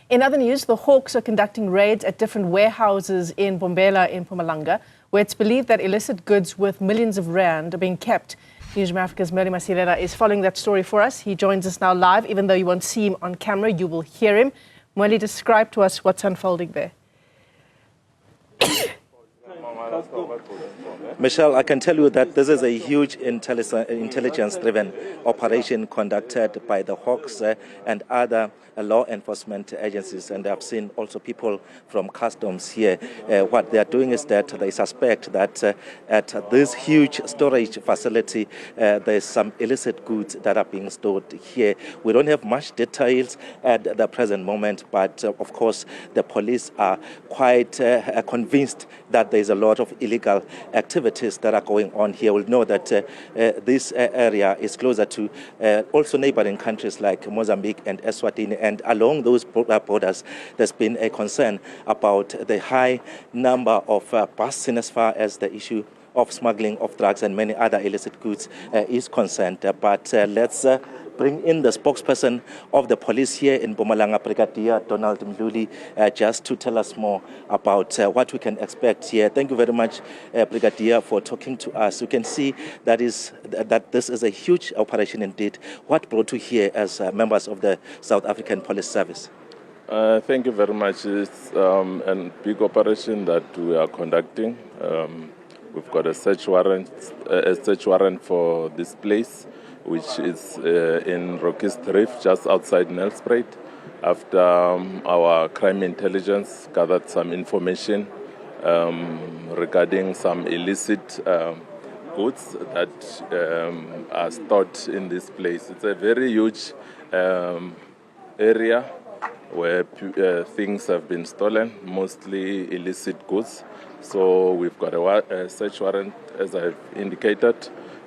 In other news, the Hawks are conducting raids at different warehouses in Mbombela in Mpumalanga, where it's believed that illicit goods worth millions of rand are being kept. Newzroom Afrika's Mweli Masilela is following that story for us. He joins us now live. Even though you won't see him on camera, you will hear him. Mweli, describe to us what's unfolding there. Michelle, I can tell you that this is a huge intelligence-driven operation conducted by the Hawks and other law enforcement agencies, and I've seen also people from customs here. What they are doing is that they suspect that at this huge storage facility, there's some illicit goods that are being stored here. We don't have much details at the present moment, but of course the police are quite convinced that there's a lot of illegal activities that are going on here. We'll know that this area is closer to also neighboring countries like Mozambique and Eswatini, and along those borders there's been a concern about the high number of busts in as far as the issue of smuggling of drugs and many other illicit goods is concerned. But let's bring in the spokesperson of the police here in Mpumalanga, Brigadier Mweli, just to tell us more about what we can expect here. Thank you very much, Brigadier, for talking to us. You can see that this is a huge operation indeed. What brought you here as members of the South African Police Service? Thank you very much. It's a big operation that we are conducting. We've got a search warrant for this place, which is in Rockist Reef, just outside Nelspruit, after our crime intelligence gathered some information regarding some illicit goods that are stored in this place. It's a very huge area where things have been stolen, mostly illicit goods. So we've got a search warrant, as I've indicated,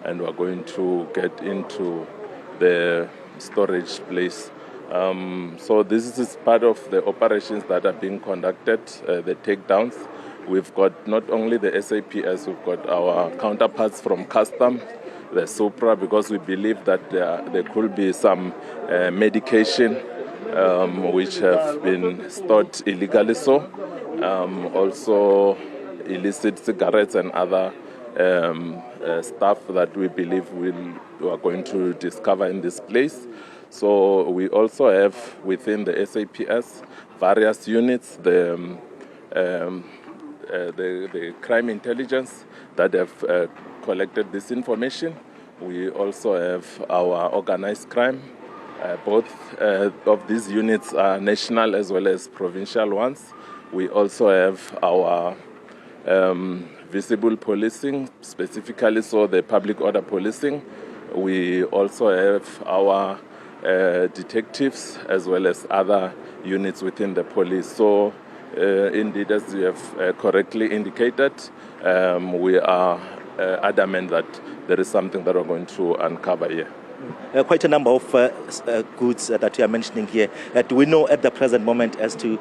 and we're going to get into the storage place. So this is part of the operations that are being conducted, the takedowns. We've got not only the SAPS, we've got our counterparts from Customs, the Supra, because we believe that there could be some medication which have been stored illegally. So also illicit cigarettes and other stuff that we believe we are going to discover in this place. So we also have within the SAPS various units, the crime intelligence that have collected this information. We also have our organized crime. Both of these units are national as well as provincial ones. We also have our visible policing, specifically so the public order policing. We also have our detectives as well as other units within the police. So indeed, as you have correctly indicated, we are adamant that there is something that we're going to uncover here. Quite a number of goods that you are mentioning here. Do we know at the present moment as to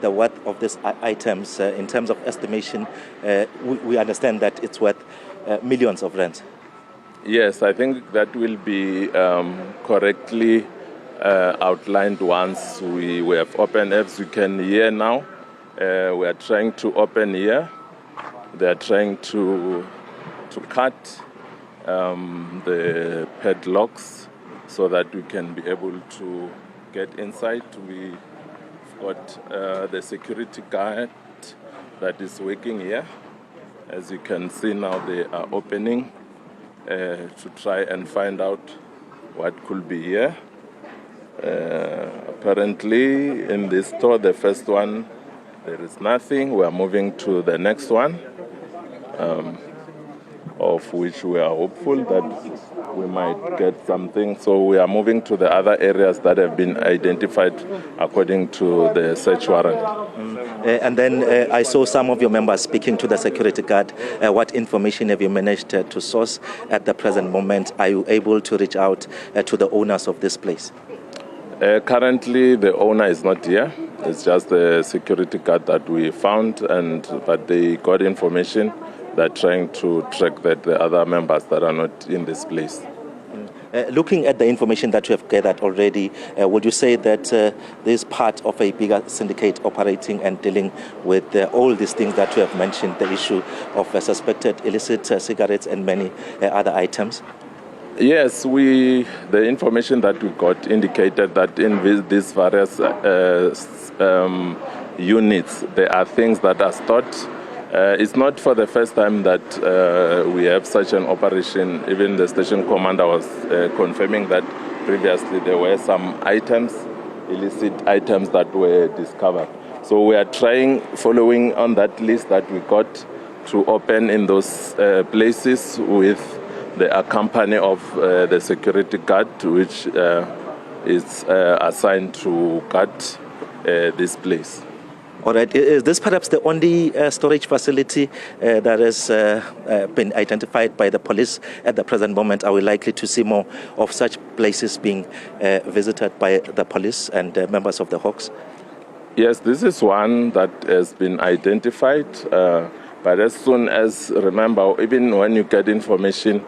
the worth of these items in terms of estimation? We understand that it's worth millions of rands. Yes, I think that will be correctly outlined once we have opened. As you can hear now, we are trying to open here. They are trying to cut the padlocks so that we can be able to get inside. We've got the security guard that is working here. As you can see now, they are opening to try and find out what could be here. Apparently in this store, the first one, there is nothing. We are moving to the next one, of which we are hopeful that we might get something. So we are moving to the other areas that have been identified according to the search warrant. And then I saw some of your members speaking to the security guard. What information have you managed to source at the present moment? Are you able to reach out to the owners of this place? Currently, the owner is not here. It's just the security guard that we found, but they got information. They're trying to track the other members that are not in this place. Looking at the information that you have gathered already, would you say that this is part of a bigger syndicate operating and dealing with all these things that you have mentioned, the issue of suspected illicit cigarettes and many other items? Yes, the information that we got indicated that in these various units, there are things that are stored. It's not for the first time that we have such an operation. Even the station commander was confirming that previously there were some items, illicit items that were discovered. So we are trying, following on that list that we got, to open in those places with the accompany of the security guard, which is assigned to guard this place. All right. Is this perhaps the only storage facility that has been identified by the police at the present moment? Are we likely to see more of such places being visited by the police and members of the Hawks? Yes, this is one that has been identified. But as soon as, remember, even when you get information,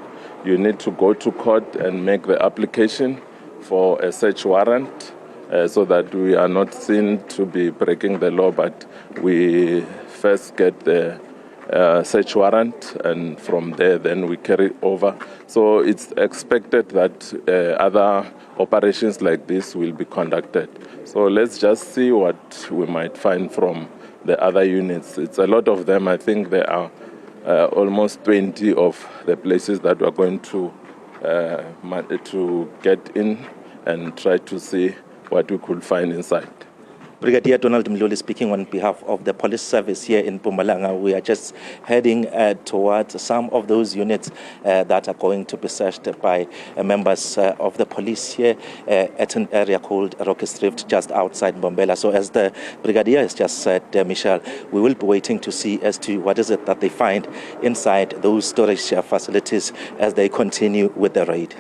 you need to go to court and make the application for a search warrant. So that we are not seen to be breaking the law, but we first get the search warrant, and from there then we carry over. So it's expected that other operations like this will be conducted. So let's just see what we might find from the other units. It's a lot of them. I think there are almost 20 of the places that we're going to get in and try to see what we could find inside. Brigadier Donald Mluli speaking on behalf of the police service here in Mpumalanga. We are just heading towards some of those units that are going to be searched by members of the police here at an area called Rocky Drift, just outside Mbombela. So as the Brigadier has just said, Michelle, we will be waiting to see as to what is it that they find inside those storage facilities as they continue with the raid.